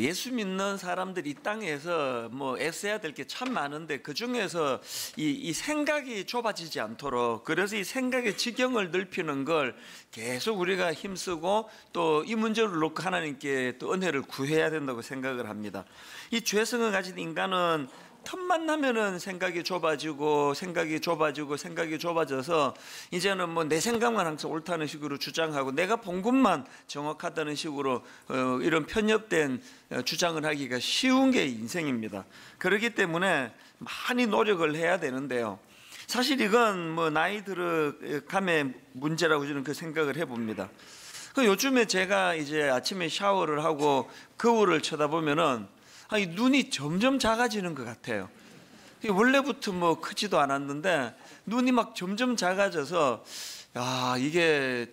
예수 믿는 사람들이 이 땅에서 뭐 애써야 될 게 참 많은데 그 중에서 이 생각이 좁아지지 않도록, 그래서 이 생각의 지경을 넓히는 걸 계속 우리가 힘쓰고 또 이 문제를 놓고 하나님께 또 은혜를 구해야 된다고 생각을 합니다. 이 죄성을 가진 인간은 틈만 나면은 생각이 좁아져서 이제는 뭐 내 생각만 항상 옳다는 식으로 주장하고 내가 본 것만 정확하다는 식으로 이런 편협된 주장을 하기가 쉬운 게 인생입니다. 그렇기 때문에 많이 노력을 해야 되는데요. 사실 이건 뭐 나이 들어감의 문제라고 저는 그 생각을 해봅니다. 요즘에 제가 이제 아침에 샤워를 하고 거울을 쳐다보면은 눈이 점점 작아지는 것 같아요. 원래부터 뭐 크지도 않았는데 눈이 막 점점 작아져서 이게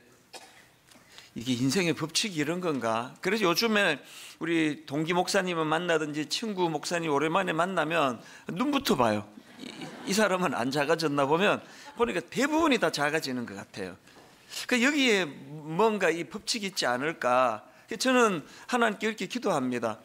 인생의 법칙이 이런 건가? 그래서 요즘에 우리 동기 목사님을 만나든지 친구 목사님 오랜만에 만나면 눈부터 봐요. 이 사람은 안 작아졌나 보니까 대부분이 다 작아지는 것 같아요. 여기에 뭔가 이 법칙이 있지 않을까? 저는 하나님께 이렇게 기도합니다.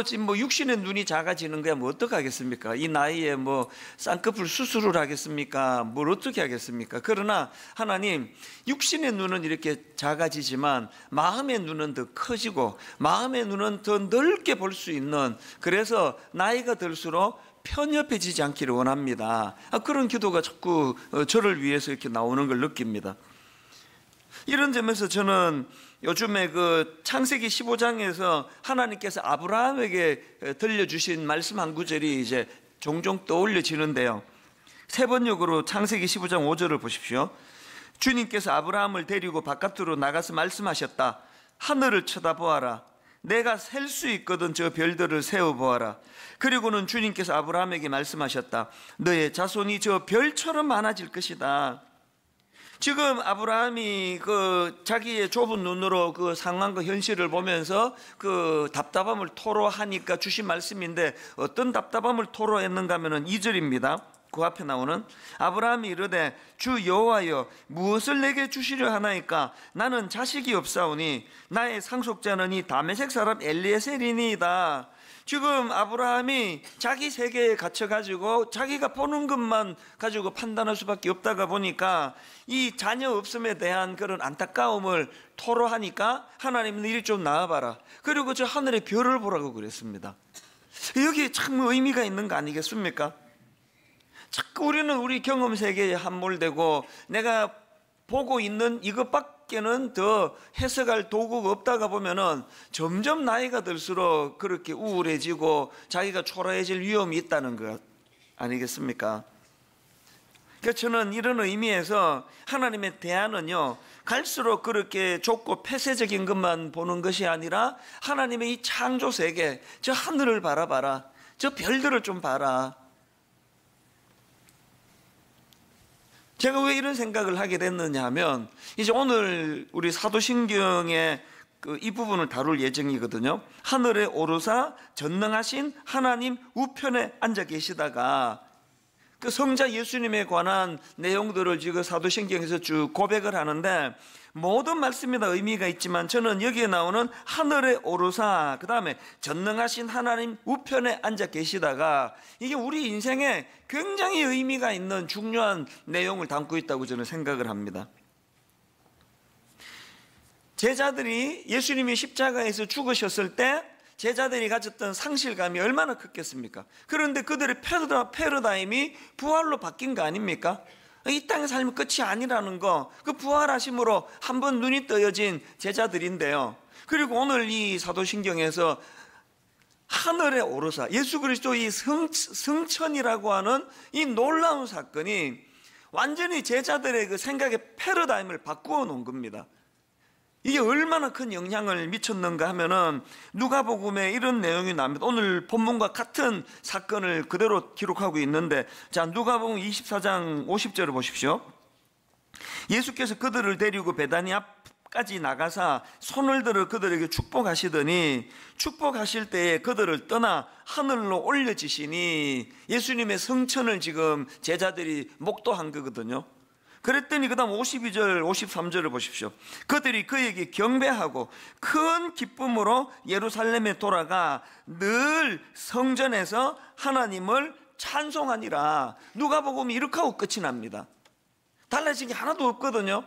지금 육신의 눈이 작아지는 거야 뭐 어떡하겠습니까? 이 나이에 뭐 쌍꺼풀 수술을 하겠습니까? 뭘 어떻게 하겠습니까? 그러나 하나님, 육신의 눈은 이렇게 작아지지만 마음의 눈은 더 커지고 마음의 눈은 더 넓게 볼 수 있는, 그래서 나이가 들수록 편협해지지 않기를 원합니다. 그런 기도가 자꾸 저를 위해서 이렇게 나오는 걸 느낍니다. 이런 점에서 저는 요즘에 창세기 15장에서 하나님께서 아브라함에게 들려주신 말씀 한 구절이 이제 종종 떠올려지는데요. 세 번역으로 창세기 15장 5절을 보십시오. 주님께서 아브라함을 데리고 바깥으로 나가서 말씀하셨다. 하늘을 쳐다보아라. 내가 셀 수 있거든 저 별들을 세어보아라. 그리고는 주님께서 아브라함에게 말씀하셨다. 너의 자손이 저 별처럼 많아질 것이다. 지금 아브라함이 자기의 좁은 눈으로 상황과 현실을 보면서 답답함을 토로하니까 주신 말씀인데, 어떤 답답함을 토로했는가 하면은 2절입니다. 그 앞에 나오는 아브라함이 이르되 주 여호와여 무엇을 내게 주시려 하나이까? 나는 자식이 없사오니 나의 상속자는 이 다메섹 사람 엘리에셀이니이다. 지금 아브라함이 자기 세계에 갇혀가지고 자기가 보는 것만 가지고 판단할 수밖에 없다가 보니까 이 자녀 없음에 대한 그런 안타까움을 토로하니까 하나님은 이리 좀 나와봐라. 그리고 저 하늘의 별을 보라고 그랬습니다. 여기에 참 의미가 있는 거 아니겠습니까? 자꾸 우리는 우리 경험 세계에 함몰되고 내가 보고 있는 이것밖에는 더 해석할 도구가 없다가 보면은 점점 나이가 들수록 그렇게 우울해지고 자기가 초라해질 위험이 있다는 것 아니겠습니까? 그래서 저는 이런 의미에서 하나님의 대안은요, 갈수록 그렇게 좁고 폐쇄적인 것만 보는 것이 아니라 하나님의 이 창조 세계, 저 하늘을 바라봐라, 저 별들을 좀 봐라. 제가 왜 이런 생각을 하게 됐느냐 하면, 이제 오늘 우리 사도신경의 이 부분을 다룰 예정이거든요. 하늘에 오르사 전능하신 하나님 우편에 앉아 계시다가 성자 예수님에 관한 내용들을 지금 사도신경에서 쭉 고백을 하는데, 모든 말씀이 다 의미가 있지만 저는 여기에 나오는 하늘에 오르사, 그 다음에 전능하신 하나님 우편에 앉아 계시다가, 이게 우리 인생에 굉장히 의미가 있는 중요한 내용을 담고 있다고 저는 생각을 합니다. 제자들이 예수님이 십자가에서 죽으셨을 때 제자들이 가졌던 상실감이 얼마나 컸겠습니까? 그런데 그들의 패러다임이 부활로 바뀐 거 아닙니까? 이 땅의 삶은 끝이 아니라는 거, 부활하심으로 한번 눈이 떠여진 제자들인데요. 그리고 오늘 이 사도신경에서 하늘에 오르사, 예수 그리스도의 승천이라고 하는 이 놀라운 사건이 완전히 제자들의 생각의 패러다임을 바꾸어 놓은 겁니다. 이게 얼마나 큰 영향을 미쳤는가 하면은 누가복음에 이런 내용이 나옵니다. 오늘 본문과 같은 사건을 그대로 기록하고 있는데, 자, 누가복음 24장 50절을 보십시오. 예수께서 그들을 데리고 베다니 앞까지 나가사 손을 들어 그들에게 축복하시더니 축복하실 때에 그들을 떠나 하늘로 올려지시니, 예수님의 성천을 지금 제자들이 목도한 거거든요. 그랬더니 그 다음 52절 53절을 보십시오. 그들이 그에게 경배하고 큰 기쁨으로 예루살렘에 돌아가 늘 성전에서 하나님을 찬송하니라. 누가복음이 이렇게 하고 끝이 납니다. 달라진 게 하나도 없거든요.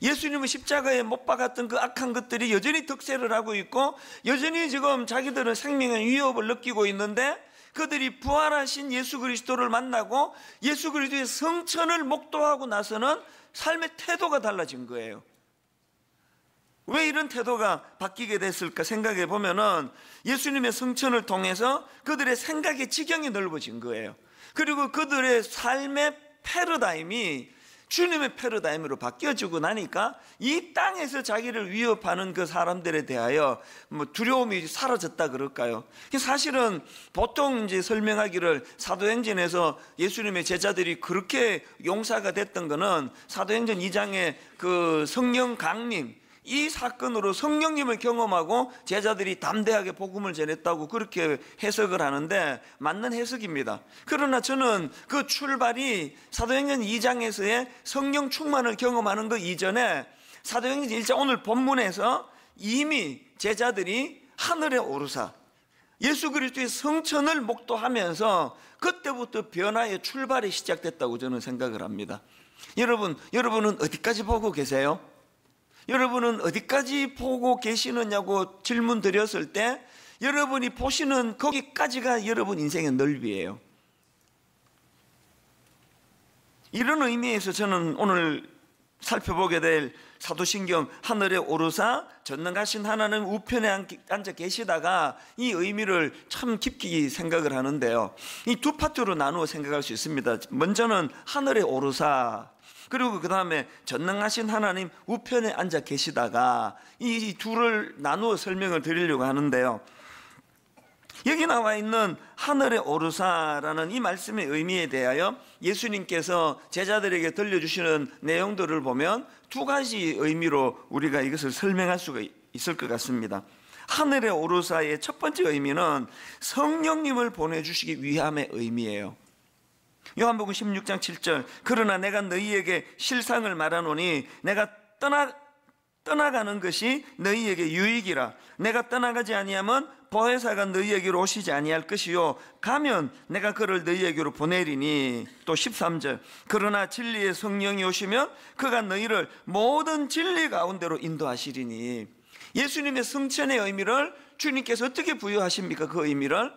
예수님은 십자가에 못 박았던 그 악한 것들이 여전히 득세를 하고 있고, 여전히 지금 자기들은 생명의 위협을 느끼고 있는데, 그들이 부활하신 예수 그리스도를 만나고 예수 그리스도의 성천을 목도하고 나서는 삶의 태도가 달라진 거예요. 왜 이런 태도가 바뀌게 됐을까 생각해 보면은 예수님의 성천을 통해서 그들의 생각의 지경이 넓어진 거예요. 그리고 그들의 삶의 패러다임이 주님의 패러다임으로 바뀌어지고 나니까 이 땅에서 자기를 위협하는 그 사람들에 대하여 뭐 두려움이 사라졌다 그럴까요? 사실은 보통 이제 설명하기를 사도행전에서 예수님의 제자들이 그렇게 용사가 됐던 거는 사도행전 2장의 그 성령 강림, 이 사건으로 성령님을 경험하고 제자들이 담대하게 복음을 전했다고 그렇게 해석을 하는데 맞는 해석입니다. 그러나 저는 그 출발이 사도행전 2장에서의 성령 충만을 경험하는 것 이전에 사도행전 1장 오늘 본문에서 이미 제자들이 하늘에 오르사 예수 그리스도의 성천을 목도하면서 그때부터 변화의 출발이 시작됐다고 저는 생각을 합니다. 여러분은 어디까지 보고 계세요? 여러분은 어디까지 보고 계시느냐고 질문 드렸을 때 여러분이 보시는 거기까지가 여러분 인생의 넓이에요. 이런 의미에서 저는 오늘 살펴보게 될 사도신경 하늘에 오르사 전능하신 하나님 우편에 앉아 계시다가 이 의미를 참 깊이 생각을 하는데요, 이 두 파트로 나누어 생각할 수 있습니다. 먼저는 하늘에 오르사, 그리고 그 다음에 전능하신 하나님 우편에 앉아 계시다가, 이 둘을 나누어 설명을 드리려고 하는데요, 여기 나와 있는 하늘에 오르사라는 이 말씀의 의미에 대하여 예수님께서 제자들에게 들려주시는 내용들을 보면 두 가지 의미로 우리가 이것을 설명할 수가 있을 것 같습니다. 하늘에 오르사의 첫 번째 의미는 성령님을 보내주시기 위함의 의미예요. 요한복음 16장 7절 그러나 내가 너희에게 실상을 말하노니 내가 떠나가는 것이 너희에게 유익이라. 내가 떠나가지 아니하면 보혜사가 너희에게로 오시지 아니할 것이요 가면 내가 그를 너희에게로 보내리니. 또 13절 그러나 진리의 성령이 오시면 그가 너희를 모든 진리 가운데로 인도하시리니. 예수님의 성천의 의미를 주님께서 어떻게 부여하십니까? 그 의미를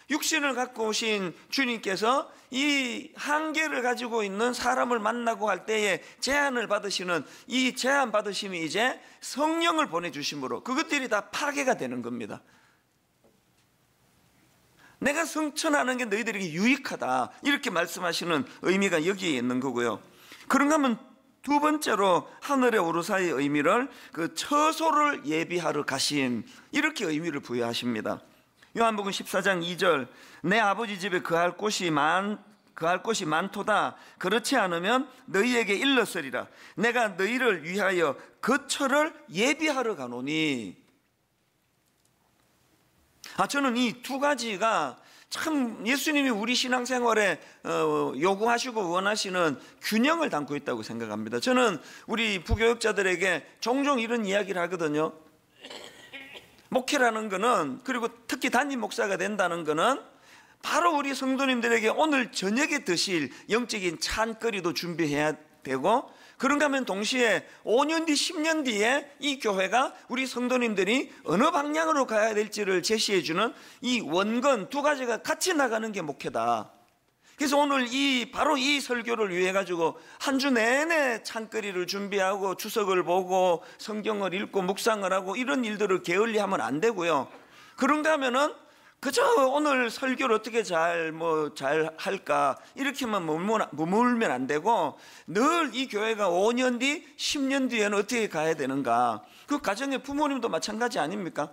육신을 갖고 오신 주님께서 이 한계를 가지고 있는 사람을 만나고 할 때에 제한을 받으시는 이 제한 받으심이 이제 성령을 보내주심으로 그것들이 다 파괴가 되는 겁니다. 내가 성천하는 게 너희들에게 유익하다, 이렇게 말씀하시는 의미가 여기에 있는 거고요. 그런가 하면 두 번째로 하늘에 오르사의 의미를 그 처소를 예비하러 가심, 이렇게 의미를 부여하십니다. 요한복음 14장 2절 내 아버지 집에 거할 곳이 많도다. 그렇지 않으면 너희에게 일렀으리라. 내가 너희를 위하여 거처를 예비하러 가노니. 저는 이 두 가지가 참 예수님이 우리 신앙생활에 요구하시고 원하시는 균형을 담고 있다고 생각합니다. 저는 우리 부교육자들에게 종종 이런 이야기를 하거든요. 목회라는 거는, 그리고 특히 담임 목사가 된다는 거는 바로 우리 성도님들에게 오늘 저녁에 드실 영적인 찬거리도 준비해야 되고, 그런가 하면 동시에 5년 뒤 10년 뒤에 이 교회가 우리 성도님들이 어느 방향으로 가야 될지를 제시해주는 이 원건 두 가지가 같이 나가는 게 목회다. 그래서 오늘 바로 이 설교를 위해 가지고 한 주 내내 찬거리를 준비하고 추석을 보고 성경을 읽고 묵상을 하고 이런 일들을 게을리하면 안 되고요. 그런가 하면은 그저 오늘 설교를 어떻게 잘 할까 이렇게만 머물면 안 되고, 늘 이 교회가 5년 뒤 10년 뒤에는 어떻게 가야 되는가. 그 가정의 부모님도 마찬가지 아닙니까?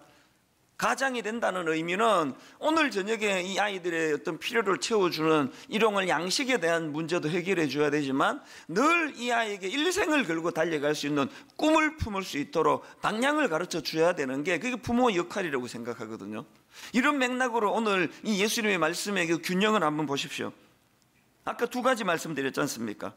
가장이 된다는 의미는 오늘 저녁에 이 아이들의 어떤 필요를 채워주는 일용할 양식에 대한 문제도 해결해 줘야 되지만 늘 이 아이에게 일생을 걸고 달려갈 수 있는 꿈을 품을 수 있도록 방향을 가르쳐 줘야 되는 게 그게 부모의 역할이라고 생각하거든요. 이런 맥락으로 오늘 이 예수님의 말씀의 그 균형을 한번 보십시오. 아까 두 가지 말씀드렸지 않습니까?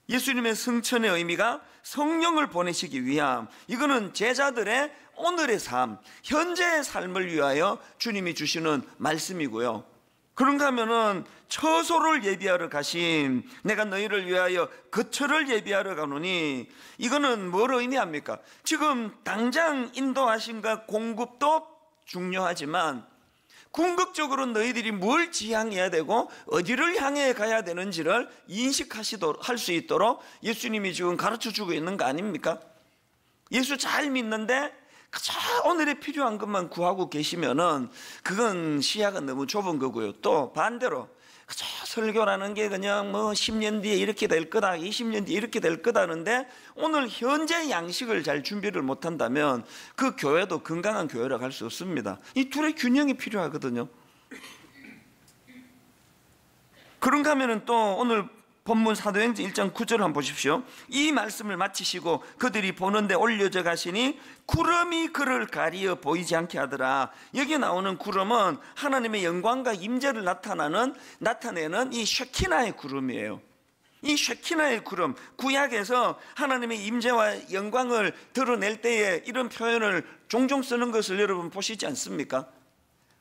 예수님의 승천의 의미가 성령을 보내시기 위함. 이거는 제자들의 오늘의 삶, 현재의 삶을 위하여 주님이 주시는 말씀이고요. 그런가 하면은 처소를 예비하러 가심, 내가 너희를 위하여 거처를 예비하러 가노니, 이거는 뭘 의미합니까? 지금 당장 인도하심과 공급도 중요하지만 궁극적으로 너희들이 뭘 지향해야 되고 어디를 향해 가야 되는지를 할 수 있도록 예수님이 지금 가르쳐주고 있는 거 아닙니까? 예수 잘 믿는데 그저 오늘에 필요한 것만 구하고 계시면은 그건 시야가 너무 좁은 거고요. 또 반대로 그저 설교라는 게 그냥 뭐 10년 뒤에 이렇게 될 거다, 20년 뒤에 이렇게 될 거다는데 오늘 현재 양식을 잘 준비를 못한다면 그 교회도 건강한 교회라고 할 수 없습니다. 이 둘의 균형이 필요하거든요. 그런가 하면은 또 오늘 본문 사도행전 1장 9절을 한번 보십시오. 이 말씀을 마치시고 그들이 보는데 올려져 가시니 구름이 그를 가리어 보이지 않게 하더라. 여기 나오는 구름은 하나님의 영광과 임재를 나타내는 이 쉐키나의 구름이에요. 이 쉐키나의 구름, 구약에서 하나님의 임재와 영광을 드러낼 때에 이런 표현을 종종 쓰는 것을 여러분 보시지 않습니까?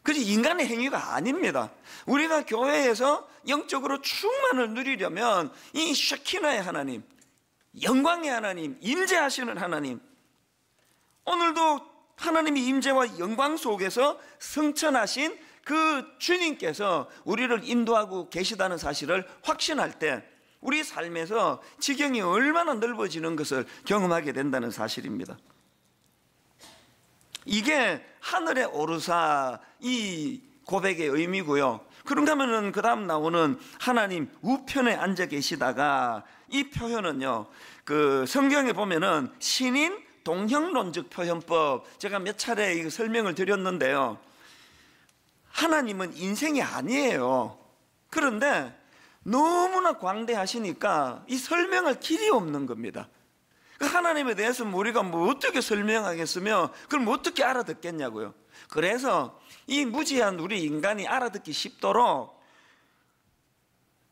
그게 인간의 행위가 아닙니다. 우리가 교회에서 영적으로 충만을 누리려면 이 쉐키나의 하나님, 영광의 하나님, 임재하시는 하나님, 오늘도 하나님의 임재와 영광 속에서 승천하신 그 주님께서 우리를 인도하고 계시다는 사실을 확신할 때 우리 삶에서 지경이 얼마나 넓어지는 것을 경험하게 된다는 사실입니다. 이게 하늘에 오르사 이 고백의 의미고요. 그런가 하면은 그 다음 나오는 하나님 우편에 앉아 계시다가, 이 표현은요, 그 성경에 보면은 신인 동형론적 표현법, 제가 몇 차례 이거 설명을 드렸는데요, 하나님은 인생이 아니에요. 그런데 너무나 광대하시니까 이 설명할 길이 없는 겁니다. 하나님에 대해서 우리가 뭐 어떻게 설명하겠으며 그럼 어떻게 알아듣겠냐고요. 그래서 이 무지한 우리 인간이 알아듣기 쉽도록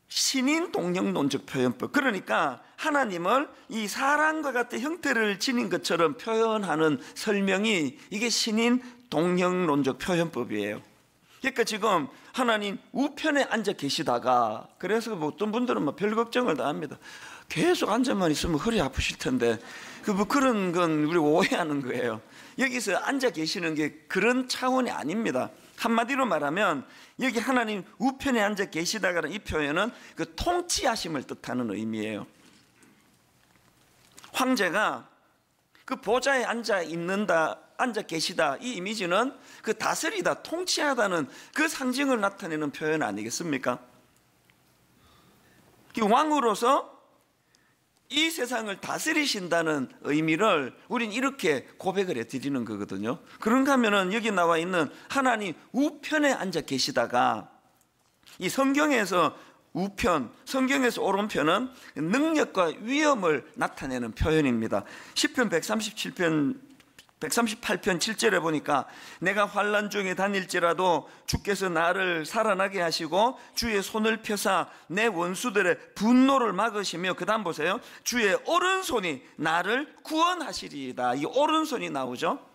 신인 동형론적 표현법, 그러니까 하나님을 이 사람과 같은 형태를 지닌 것처럼 표현하는 설명이 이게 신인 동형론적 표현법이에요. 그러니까 지금 하나님 우편에 앉아 계시다가, 그래서 어떤 분들은 뭐 별 걱정을 다 합니다. 계속 앉아만 있으면 허리 아프실 텐데, 그런 건 우리 오해하는 거예요. 여기서 앉아 계시는 게 그런 차원이 아닙니다. 한마디로 말하면 여기 하나님 우편에 앉아 계시다가는 이 표현은 그 통치하심을 뜻하는 의미예요. 황제가 그 보좌에 앉아 계시다, 이 이미지는 그 다스리다, 통치하다는 그 상징을 나타내는 표현 아니겠습니까? 왕으로서 이 세상을 다스리신다는 의미를 우린 이렇게 고백을 해드리는 거거든요. 그런가 하면은 여기 나와 있는 하나님 우편에 앉아 계시다가, 이 성경에서 우편, 성경에서 오른편은 능력과 위엄을 나타내는 표현입니다. 시편 138편 7절에 보니까 내가 환난 중에 다닐지라도 주께서 나를 살아나게 하시고 주의 손을 펴사 내 원수들의 분노를 막으시며, 그 다음 보세요, 주의 오른손이 나를 구원하시리이다. 이 오른손이 나오죠.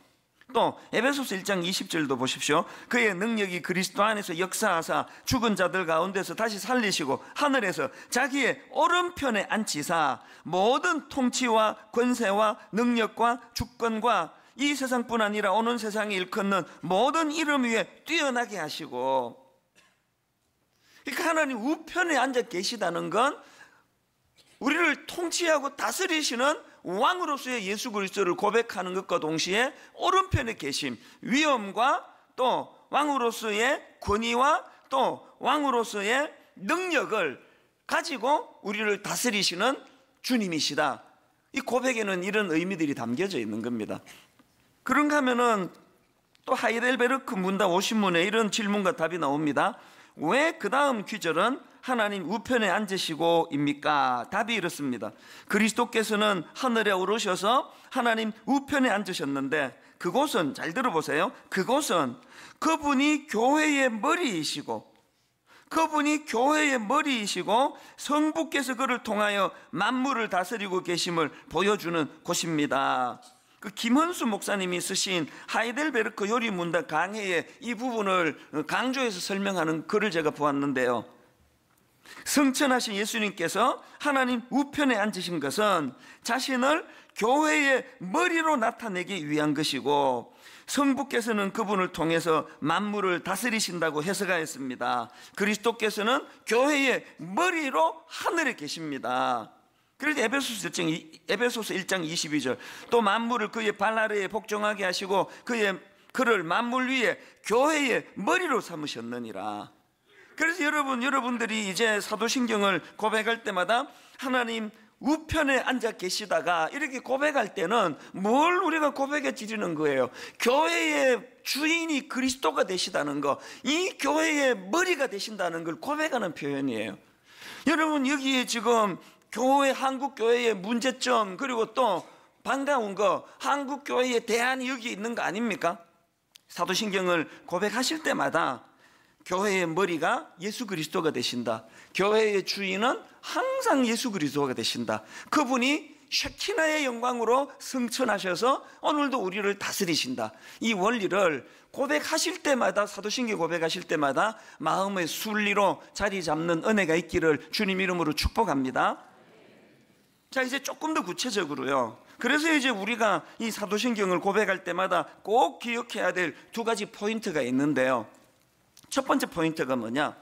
또 에베소서 1장 20절도 보십시오. 그의 능력이 그리스도 안에서 역사하사 죽은 자들 가운데서 다시 살리시고 하늘에서 자기의 오른편에 앉히사 모든 통치와 권세와 능력과 주권과 이 세상뿐 아니라 오는 세상에 일컫는 모든 이름 위에 뛰어나게 하시고, 그러니까 하나님 우편에 앉아 계시다는 건 우리를 통치하고 다스리시는 왕으로서의 예수 그리스도를 고백하는 것과 동시에 오른편에 계심, 위엄과 또 왕으로서의 권위와 또 왕으로서의 능력을 가지고 우리를 다스리시는 주님이시다. 이 고백에는 이런 의미들이 담겨져 있는 겁니다. 그런가 하면은 또 하이델베르크 문답 50문에 이런 질문과 답이 나옵니다. 왜 그 다음 귀절은 하나님 우편에 앉으시고입니까? 답이 이렇습니다. 그리스도께서는 하늘에 오르셔서 하나님 우편에 앉으셨는데, 그곳은, 잘 들어보세요, 그곳은 그분이 교회의 머리이시고 그분이 교회의 머리이시고 성부께서 그를 통하여 만물을 다스리고 계심을 보여주는 곳입니다. 그 김헌수 목사님이 쓰신 하이델베르크 요리문답 강해에 이 부분을 강조해서 설명하는 글을 제가 보았는데요, 성천하신 예수님께서 하나님 우편에 앉으신 것은 자신을 교회의 머리로 나타내기 위한 것이고, 성부께서는 그분을 통해서 만물을 다스리신다고 해석하였습니다. 그리스도께서는 교회의 머리로 하늘에 계십니다. 그래서 에베소서 1장 22절, 또 만물을 그의 발 아래에 복종하게 하시고 그를 만물 위에 교회의 머리로 삼으셨느니라. 그래서 여러분들이 이제 사도신경을 고백할 때마다 하나님 우편에 앉아 계시다가 이렇게 고백할 때는 뭘 우리가 고백해 드리는 거예요? 교회의 주인이 그리스도가 되시다는 거, 이 교회의 머리가 되신다는 걸 고백하는 표현이에요. 여러분, 여기에 지금 한국교회의 문제점, 그리고 또 반가운 거, 한국교회의 대안이 여기 있는 거 아닙니까? 사도신경을 고백하실 때마다 교회의 머리가 예수 그리스도가 되신다, 교회의 주인은 항상 예수 그리스도가 되신다, 그분이 쉐키나의 영광으로 승천하셔서 오늘도 우리를 다스리신다, 이 원리를 고백하실 때마다, 사도신경 고백하실 때마다 마음의 순리로 자리 잡는 은혜가 있기를 주님 이름으로 축복합니다. 자, 이제 조금 더 구체적으로요, 그래서 이제 우리가 이 사도신경을 고백할 때마다 꼭 기억해야 될 두 가지 포인트가 있는데요, 첫 번째 포인트가 뭐냐,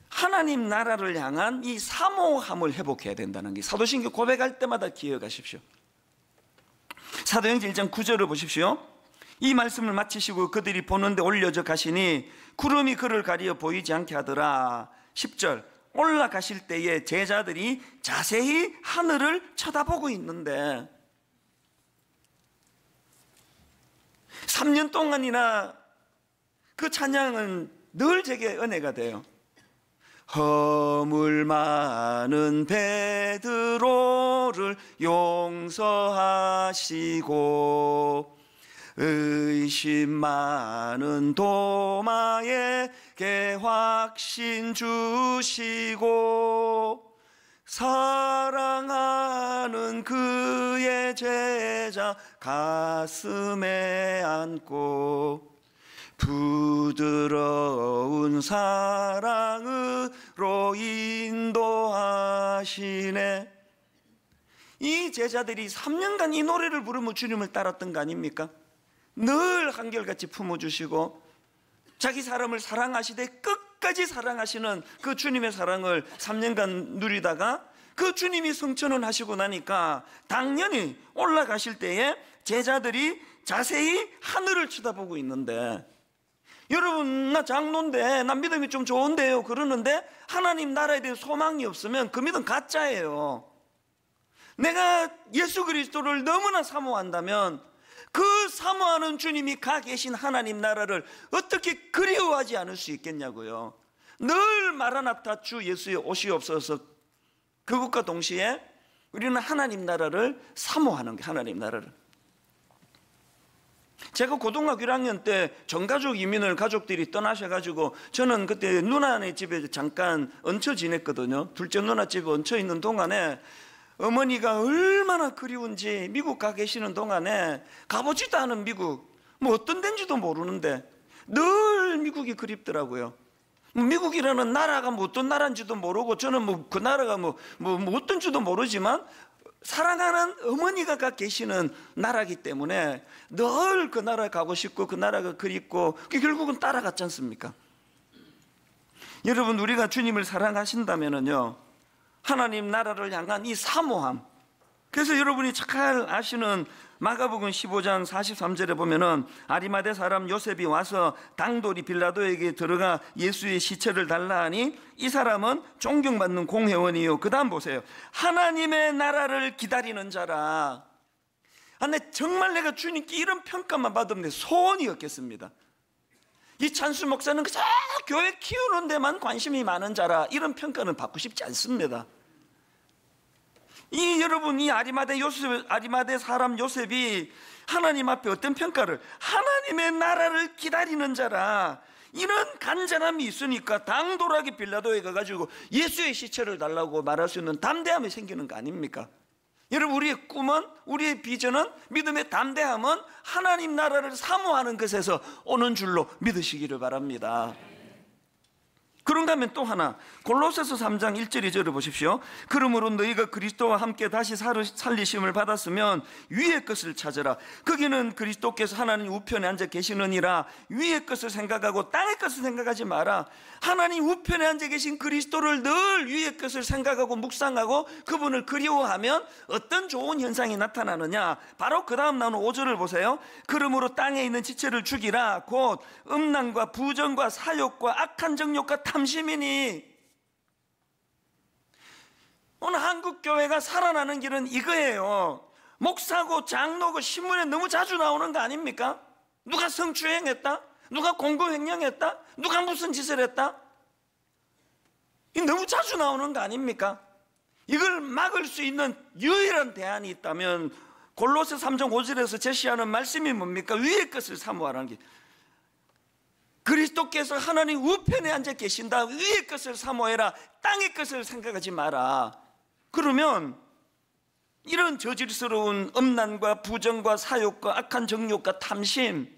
하나님 나라를 향한 이 사모함을 회복해야 된다는 게, 사도신경 고백할 때마다 기억하십시오. 사도행전 1장 9절을 보십시오. 이 말씀을 마치시고 그들이 보는데 올려져 가시니 구름이 그를 가리어 보이지 않게 하더라. 10절, 올라가실 때에 제자들이 자세히 하늘을 쳐다보고 있는데, 3년 동안이나 그 찬양은 늘 제게 은혜가 돼요. 허물 많은 베드로를 용서하시고 의심 많은 도마에게 확신 주시고 사랑하는 그의 제자 가슴에 안고 부드러운 사랑으로 인도하시네. 이 제자들이 3년간 이 노래를 부르며 주님을 따랐던 거 아닙니까? 늘 한결같이 품어주시고 자기 사람을 사랑하시되 끝까지 사랑하시는 그 주님의 사랑을 3년간 누리다가 그 주님이 성천을 하시고 나니까 당연히 올라가실 때에 제자들이 자세히 하늘을 쳐다보고 있는데, 여러분, 나 장로인데 나 믿음이 좀 좋은데요 그러는데 하나님 나라에 대한 소망이 없으면 그 믿음 가짜예요. 내가 예수 그리스도를 너무나 사모한다면 그 사모하는 주님이 가 계신 하나님 나라를 어떻게 그리워하지 않을 수 있겠냐고요. 늘 마라나타 주 예수의 오시옵소서, 그것과 동시에 우리는 하나님 나라를 사모하는 게, 하나님 나라를. 제가 고등학교 1학년 때 전가족 이민을 가족들이 떠나셔가지고 저는 그때 누나네 집에 잠깐 얹혀 지냈거든요. 둘째 누나 집에 얹혀 있는 동안에 어머니가 얼마나 그리운지, 미국 가 계시는 동안에 가보지도 않은 미국, 뭐 어떤 데인지도 모르는데 늘 미국이 그립더라고요. 미국이라는 나라가 뭐 어떤 나라인지도 모르고 저는 뭐 그 나라가 뭐 어떤 줄도 모르지만 사랑하는 어머니가 가 계시는 나라기 때문에 늘 그 나라에 가고 싶고 그 나라가 그립고 결국은 따라갔지 않습니까? 여러분, 우리가 주님을 사랑하신다면요, 하나님 나라를 향한 이 사모함, 그래서 여러분이 잘 아시는 마가복음 15장 43절에 보면은 아리마대 사람 요셉이 와서 당돌이 빌라도에게 들어가 예수의 시체를 달라 하니 이 사람은 존경받는 공회원이요. 그 다음 보세요. 하나님의 나라를 기다리는 자라. 근데 정말 내가 주님께 이런 평가만 받으면 내 소원이었겠습니다. 이 찬수 목사는 그저 교회 키우는 데만 관심이 많은 자라, 이런 평가는 받고 싶지 않습니다. 여러분, 이 아리마대 사람 요셉이 하나님 앞에 어떤 평가를, 하나님의 나라를 기다리는 자라, 이런 간절함이 있으니까 당돌하게 빌라도에 가가지고 예수의 시체를 달라고 말할 수 있는 담대함이 생기는 거 아닙니까? 여러분, 우리의 꿈은, 우리의 비전은, 믿음의 담대함은 하나님 나라를 사모하는 것에서 오는 줄로 믿으시기를 바랍니다. 그런가 하면 또 하나, 골로새서 3장 1절 2절을 보십시오. 그러므로 너희가 그리스도와 함께 다시 살리심을 받았으면 위의 것을 찾으라. 거기는 그리스도께서 하나님 우편에 앉아 계시느니라. 위의 것을 생각하고 땅의 것을 생각하지 마라. 하나님 우편에 앉아 계신 그리스도를 늘 위의 것을 생각하고 묵상하고 그분을 그리워하면 어떤 좋은 현상이 나타나느냐. 바로 그 다음 나오는 5절을 보세요. 그러므로 땅에 있는 지체를 죽이라. 곧 음란과 부정과 사욕과 악한 정욕과 탐심이니. 오늘 한국교회가 살아나는 길은 이거예요. 목사고 장로고 신문에 너무 자주 나오는 거 아닙니까? 누가 성추행했다? 누가 공고횡령했다? 누가 무슨 짓을 했다? 이 너무 자주 나오는 거 아닙니까? 이걸 막을 수 있는 유일한 대안이 있다면 골로새 3장 5절에서 제시하는 말씀이 뭡니까? 위의 것을 사모하라는 게, 그리스도께서 하나님 우편에 앉아 계신다. 위의 것을 사모해라. 땅의 것을 생각하지 마라. 그러면 이런 저질스러운 음란과 부정과 사욕과 악한 정욕과 탐심,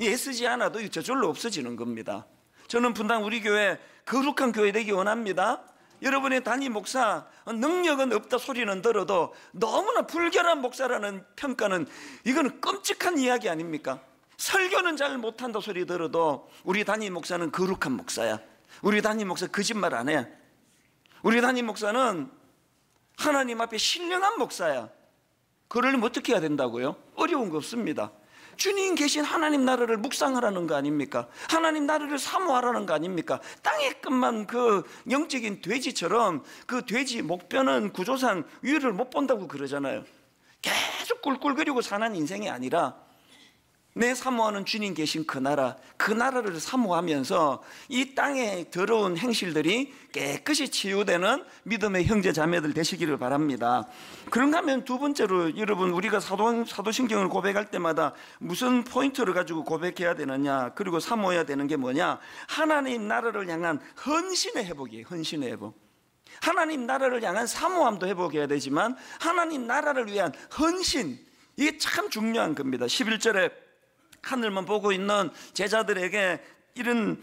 애쓰지 않아도 저절로 없어지는 겁니다. 저는 분당 우리 교회 거룩한 교회 되기 원합니다. 여러분의 담임 목사 능력은 없다 소리는 들어도 너무나 불결한 목사라는 평가는, 이거는 끔찍한 이야기 아닙니까? 설교는 잘 못한다 소리 들어도 우리 담임 목사는 거룩한 목사야. 우리 담임 목사 거짓말 안 해. 우리 담임 목사는 하나님 앞에 신령한 목사야. 그러려면 어떻게 해야 된다고요? 어려운 거 없습니다. 주님 계신 하나님 나라를 묵상하라는 거 아닙니까? 하나님 나라를 사모하라는 거 아닙니까? 땅의 것만 그 영적인 돼지처럼, 그 돼지 목뼈는 구조상 위를 못 본다고 그러잖아요. 계속 꿀꿀거리고 사는 인생이 아니라 내 사모하는 주님 계신 그 나라를 사모하면서 이 땅의 더러운 행실들이 깨끗이 치유되는 믿음의 형제 자매들 되시기를 바랍니다. 그런가 하면 두 번째로, 여러분, 우리가 사도신경을 고백할 때마다 무슨 포인트를 가지고 고백해야 되느냐, 그리고 사모해야 되는 게 뭐냐? 하나님 나라를 향한 헌신의 회복이에요. 헌신의 회복. 하나님 나라를 향한 사모함도 회복해야 되지만 하나님 나라를 위한 헌신, 이게 참 중요한 겁니다. 11절에 하늘만 보고 있는 제자들에게 이런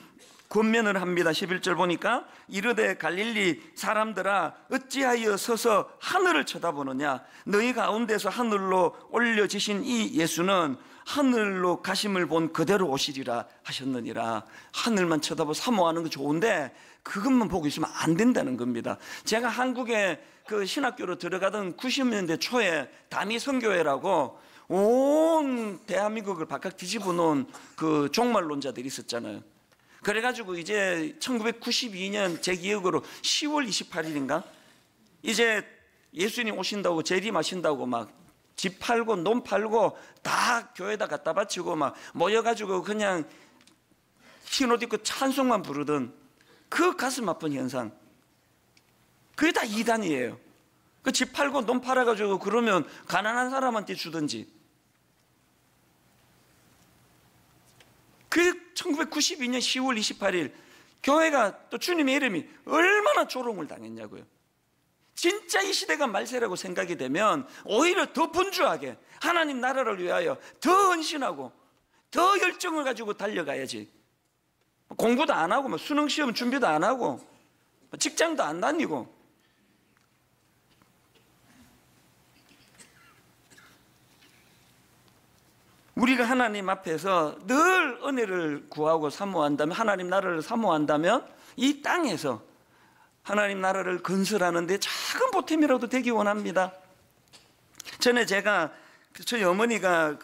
권면을 합니다. 11절 보니까 이르되 갈릴리 사람들아 어찌하여 서서 하늘을 쳐다보느냐? 너희 가운데서 하늘로 올려지신 이 예수는 하늘로 가심을 본 그대로 오시리라 하셨느니라. 하늘만 쳐다보고 사모하는 거 좋은데 그것만 보고 있으면 안 된다는 겁니다. 제가 한국에 그 신학교로 들어가던 90년대 초에 담이 선교회라고 온 대한민국을 바깥 뒤집어 놓은 그 종말론자들이 있었잖아요. 그래가지고 이제 1992년 제 기억으로 10월 28일인가 이제 예수님 오신다고 재림하신다고 막 집 팔고 논 팔고 다 교회에다 갖다 바치고 막 모여가지고 그냥 흰 옷 입고 찬송만 부르던 그 가슴 아픈 현상, 그게 다 이단이에요. 그 집 팔고 논 팔아가지고 그러면 가난한 사람한테 주든지. 그 1992년 10월 28일 교회가 또 주님의 이름이 얼마나 조롱을 당했냐고요. 진짜 이 시대가 말세라고 생각이 되면 오히려 더 분주하게 하나님 나라를 위하여 더 헌신하고 더 열정을 가지고 달려가야지. 공부도 안 하고 수능시험 준비도 안 하고 직장도 안 다니고 우리가 하나님 앞에서 늘 은혜를 구하고 사모한다면, 하나님 나라를 사모한다면 이 땅에서 하나님 나라를 건설하는 데 작은 보탬이라도 되기 원합니다. 전에 제가 저희 어머니가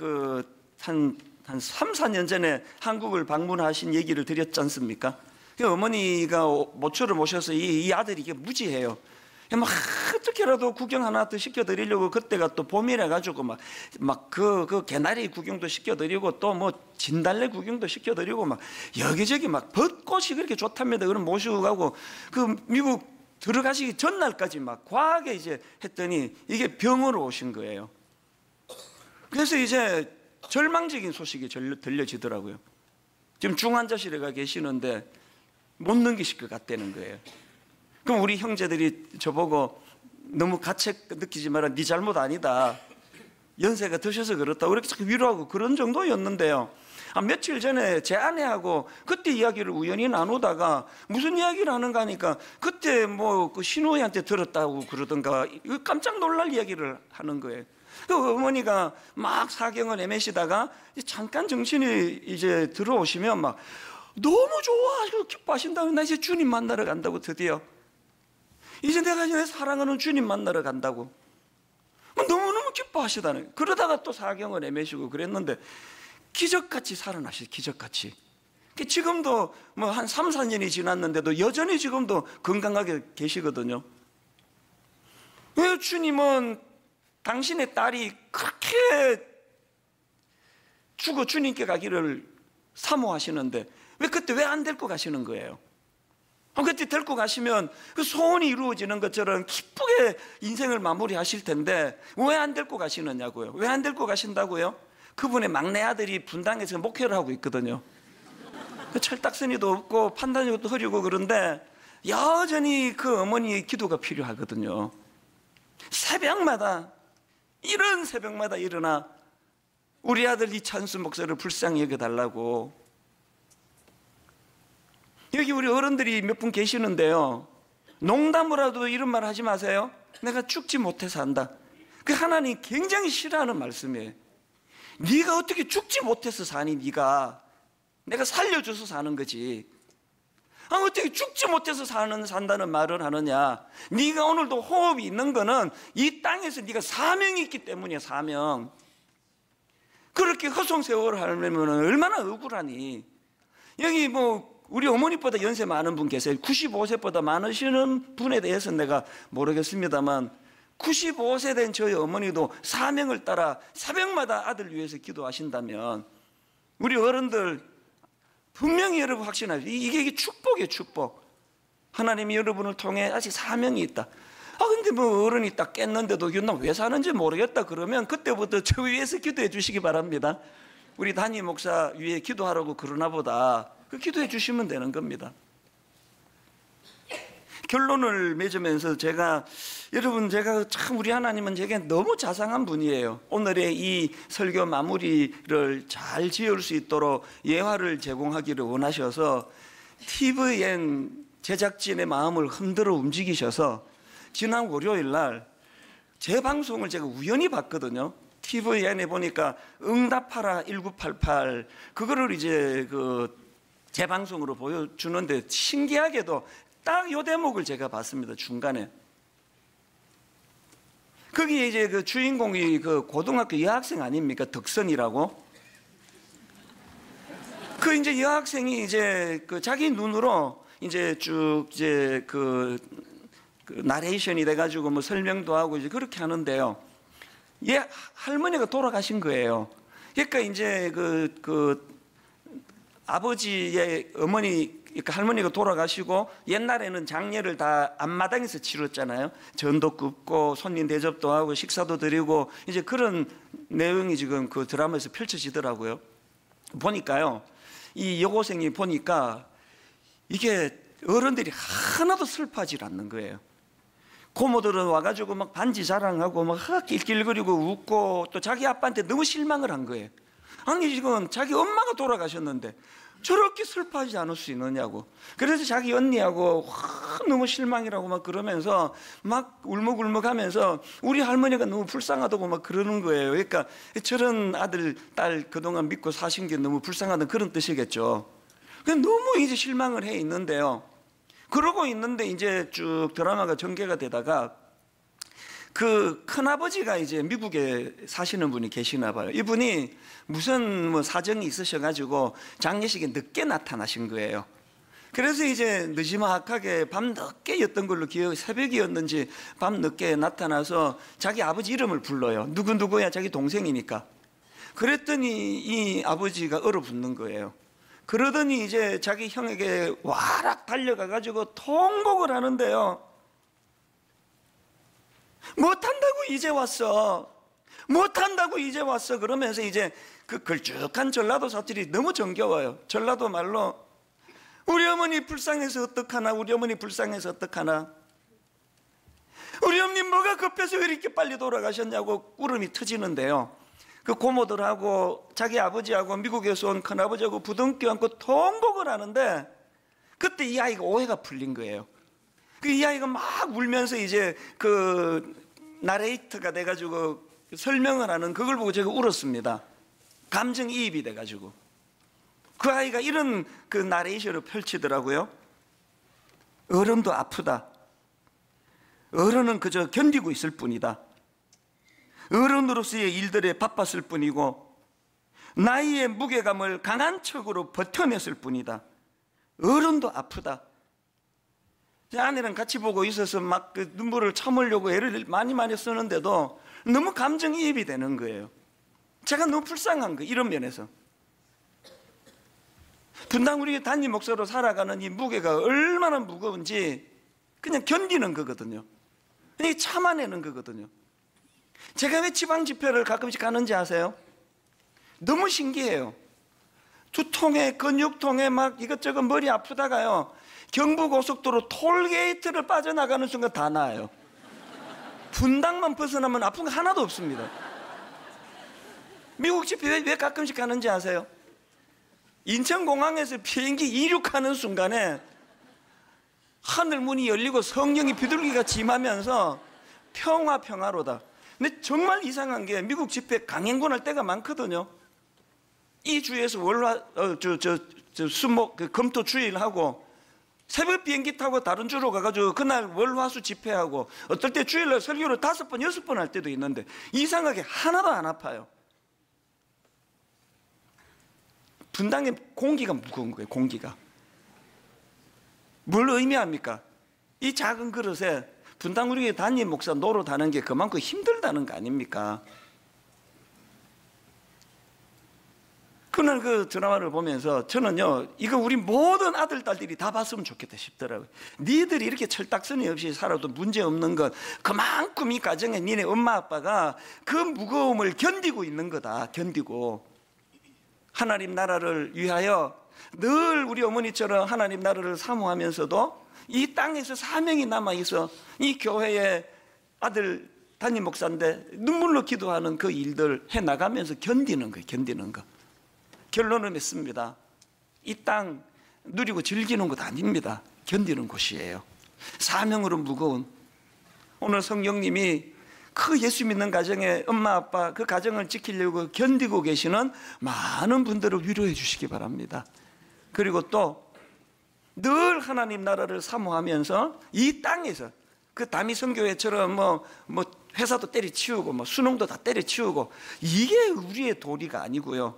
한 3, 4년 전에 한국을 방문하신 얘기를 드렸지 않습니까? 그 어머니가 모처를 모셔서 이 아들이 이게 무지해요. 막 어떻게라도 구경 하나 더 시켜드리려고, 그때가 또 봄이라 가지고 막 그 개나리 구경도 시켜드리고 또 뭐 진달래 구경도 시켜드리고 막 여기저기 막 벚꽃이 그렇게 좋답니다. 그럼 모시고 가고 그 미국 들어가시기 전날까지 막 과하게 이제 했더니 이게 병으로 오신 거예요. 그래서 이제 절망적인 소식이 들려지더라고요. 지금 중환자실에 가 계시는데 못 넘기실 것 같다는 거예요. 그럼 우리 형제들이 저보고 너무 가책 느끼지 마라, 네 잘못 아니다, 연세가 드셔서 그렇다, 이렇게 자꾸 위로하고 그런 정도였는데요. 며칠 전에 제 아내하고 그때 이야기를 우연히 나누다가 무슨 이야기를 하는가 하니까 그때 뭐 그 신우이한테 들었다고 그러던가 깜짝 놀랄 이야기를 하는 거예요. 그 어머니가 막 사경을 애매시다가 잠깐 정신이 이제 들어오시면 막 너무 좋아하시고 기뻐하신다고, 나 이제 주님 만나러 간다고, 드디어 이제 내가 이제 사랑하는 주님 만나러 간다고 너무너무 기뻐하시다는 거예요. 그러다가 또 사경을 애매시고 그랬는데 기적같이 살아나시, 기적같이. 지금도 뭐 한 3, 4년이 지났는데도 여전히 지금도 건강하게 계시거든요. 왜 주님은 당신의 딸이 그렇게 죽어 주님께 가기를 사모하시는데 왜 그때 왜 안 데리고 가시는 거예요? 그때 데리고 가시면 그 소원이 이루어지는 것처럼 기쁘게 인생을 마무리하실 텐데 왜 안 데리고 가시느냐고요. 왜 안 데리고 가신다고요? 그분의 막내 아들이 분당에서 목회를 하고 있거든요. 철딱서니도 없고 판단력도 흐리고 그런데 여전히 그 어머니의 기도가 필요하거든요. 새벽마다, 이런 새벽마다 일어나 우리 아들 이찬수 목사를 불쌍히 여겨달라고. 여기 우리 어른들이 몇 분 계시는데요, 농담으로라도 이런 말 하지 마세요. 내가 죽지 못해서 한다. 그 하나님 굉장히 싫어하는 말씀이에요. 네가 어떻게 죽지 못해서 사니? 네가, 내가 살려줘서 사는 거지. 어떻게 죽지 못해서 산다는 말을 하느냐. 네가 오늘도 호흡이 있는 거는 이 땅에서 네가 사명이 있기 때문이야. 사명. 그렇게 허송세월을 하려면 얼마나 억울하니. 여기 뭐 우리 어머니보다 연세 많은 분 계세요. 95세보다 많으시는 분에 대해서는 내가 모르겠습니다만 95세 된 저희 어머니도 사명을 따라 새벽마다 아들 위해서 기도하신다면 우리 어른들 분명히 여러분 확신하세요. 이게 축복이에요, 축복. 하나님이 여러분을 통해 아직 사명이 있다. 근데 뭐 어른이 딱 깼는데도 나 왜 사는지 모르겠다 그러면 그때부터 저 위해서 기도해 주시기 바랍니다. 우리 담임 목사 위에 기도하라고 그러나 보다 그 기도해 주시면 되는 겁니다. 결론을 맺으면서 여러분 제가 참 우리 하나님은 제게 너무 자상한 분이에요. 오늘의 이 설교 마무리를 잘 지을 수 있도록 예화를 제공하기를 원하셔서 TVN 제작진의 마음을 흔들어 움직이셔서 지난 월요일 날 제 방송을 제가 우연히 봤거든요. TVN에 보니까 응답하라 1988 그거를 이제 제 방송으로 보여주는데 신기하게도 딱 요 대목을 제가 봤습니다. 중간에 거기에 이제 그 주인공이 그 고등학교 여학생 아닙니까? 덕선이라고. 그 이제 여학생이 이제 그 자기 눈으로 이제 쭉 이제 그 나레이션이 돼가지고 뭐 설명도 하고 이제 그렇게 하는데요. 얘 할머니가 돌아가신 거예요. 그러니까 이제 그 아버지의 어머니, 그러니까 할머니가 돌아가시고 옛날에는 장례를 다 앞마당에서 치렀잖아요. 전도 굽고 손님 대접도 하고 식사도 드리고 이제 그런 내용이 지금 그 드라마에서 펼쳐지더라고요. 보니까요, 이 여고생이 보니까 이게 어른들이 하나도 슬퍼하지 않는 거예요. 고모들은 와가지고 막 반지 자랑하고 막 낄낄거리고 웃고 또 자기 아빠한테 너무 실망을 한 거예요. 아니 지금 자기 엄마가 돌아가셨는데 저렇게 슬퍼하지 않을 수 있느냐고. 그래서 자기 언니하고 너무 실망이라고 막 그러면서 막 울먹울먹하면서 우리 할머니가 너무 불쌍하다고 막 그러는 거예요. 그러니까 저런 아들 딸 그동안 믿고 사신 게 너무 불쌍하다는 그런 뜻이겠죠. 너무 이제 실망을 해 있는데요. 그러고 있는데 이제 쭉 드라마가 전개가 되다가 그 큰아버지가 이제 미국에 사시는 분이 계시나 봐요. 이분이 무슨 뭐 사정이 있으셔가지고 장례식에 늦게 나타나신 거예요. 그래서 이제 느지막하게 밤 늦게였던 걸로 새벽이었는지 밤 늦게 나타나서 자기 아버지 이름을 불러요. 누구야? 자기 동생이니까. 그랬더니 이 아버지가 얼어붙는 거예요. 그러더니 이제 자기 형에게 와락 달려가가지고 통곡을 하는데요. 못한다고 이제 왔어. 못한다고 이제 왔어. 그러면서 이제 그 걸쭉한 전라도 사투리 너무 정겨워요. 전라도 말로 우리 어머니 불쌍해서 어떡하나, 우리 어머니 불쌍해서 어떡하나, 우리 어머니 뭐가 급해서 왜 이렇게 빨리 돌아가셨냐고 울음이 터지는데요. 그 고모들하고 자기 아버지하고 미국에서 온 큰아버지하고 부둥켜 안고 통곡을 하는데 그때 이 아이가 오해가 풀린 거예요. 이 아이가 막 울면서 이제 그 나레이터가 돼가지고 설명을 하는 그걸 보고 제가 울었습니다. 감정이입이 돼가지고 그 아이가 이런 그 나레이션을 펼치더라고요. 어른도 아프다. 어른은 그저 견디고 있을 뿐이다. 어른으로서의 일들에 바빴을 뿐이고 나이의 무게감을 강한 척으로 버텨냈을 뿐이다. 어른도 아프다. 제 아내랑 같이 보고 있어서 막 그 눈물을 참으려고 애를 많이 쓰는데도 너무 감정이입이 되는 거예요. 제가 너무 불쌍한 거예요. 이런 면에서 분당 우리 단임 목사로 살아가는 이 무게가 얼마나 무거운지 그냥 견디는 거거든요. 그냥 참아내는 거거든요. 제가 왜 지방 집회를 가끔씩 가는지 아세요? 너무 신기해요. 두통에 근육통에 막 이것저것 머리 아프다가요, 경부고속도로 톨게이트를 빠져나가는 순간 다 나아요. 분당만 벗어나면 아픈 거 하나도 없습니다. 미국 집회 왜 가끔씩 가는지 아세요? 인천공항에서 비행기 이륙하는 순간에 하늘 문이 열리고 성령이 비둘기같이 임하면서 평화로다. 근데 정말 이상한 게 미국 집회 강행군할 때가 많거든요. 이 주에서 수목 금토 주일하고 새벽 비행기 타고 다른 주로 가가지고 그날 월화수 집회하고 어떨 때 주일날 설교를 5번 6번 할 때도 있는데 이상하게 하나도 안 아파요. 분당의 공기가 무거운 거예요. 공기가 뭘 의미합니까? 이 작은 그릇에 분당 우리 담임 목사 노릇하는 게 그만큼 힘들다는 거 아닙니까? 그날 그 드라마를 보면서 저는요, 이거 우리 모든 아들 딸들이 다 봤으면 좋겠다 싶더라고요. 니들이 이렇게 철딱서니 없이 살아도 문제 없는 것, 그만큼 이 가정에 니네 엄마 아빠가 그 무거움을 견디고 있는 거다. 견디고 하나님 나라를 위하여 늘 우리 어머니처럼 하나님 나라를 사모하면서도 이 땅에서 사명이 남아있어 이 교회의 아들 담임 목사인데 눈물로 기도하는 그 일들 해나가면서 견디는 거예요. 견디는 거. 결론을 맺습니다. 이 땅 누리고 즐기는 곳 아닙니다. 견디는 곳이에요. 사명으로 무거운, 오늘 성령님이 그 예수 믿는 가정의 엄마 아빠 그 가정을 지키려고 견디고 계시는 많은 분들을 위로해 주시기 바랍니다. 그리고 또 늘 하나님 나라를 사모하면서 이 땅에서 그 다미성교회처럼 뭐 회사도 때려치우고 뭐 수능도 다 때려치우고 이게 우리의 도리가 아니고요.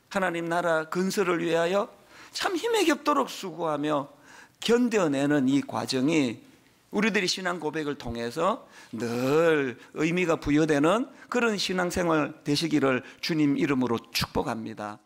하나님 나라 건설을 위하여 참 힘에 겹도록 수고하며 견뎌내는 이 과정이 우리들이 신앙 고백을 통해서 늘 의미가 부여되는 그런 신앙생활 되시기를 주님 이름으로 축복합니다.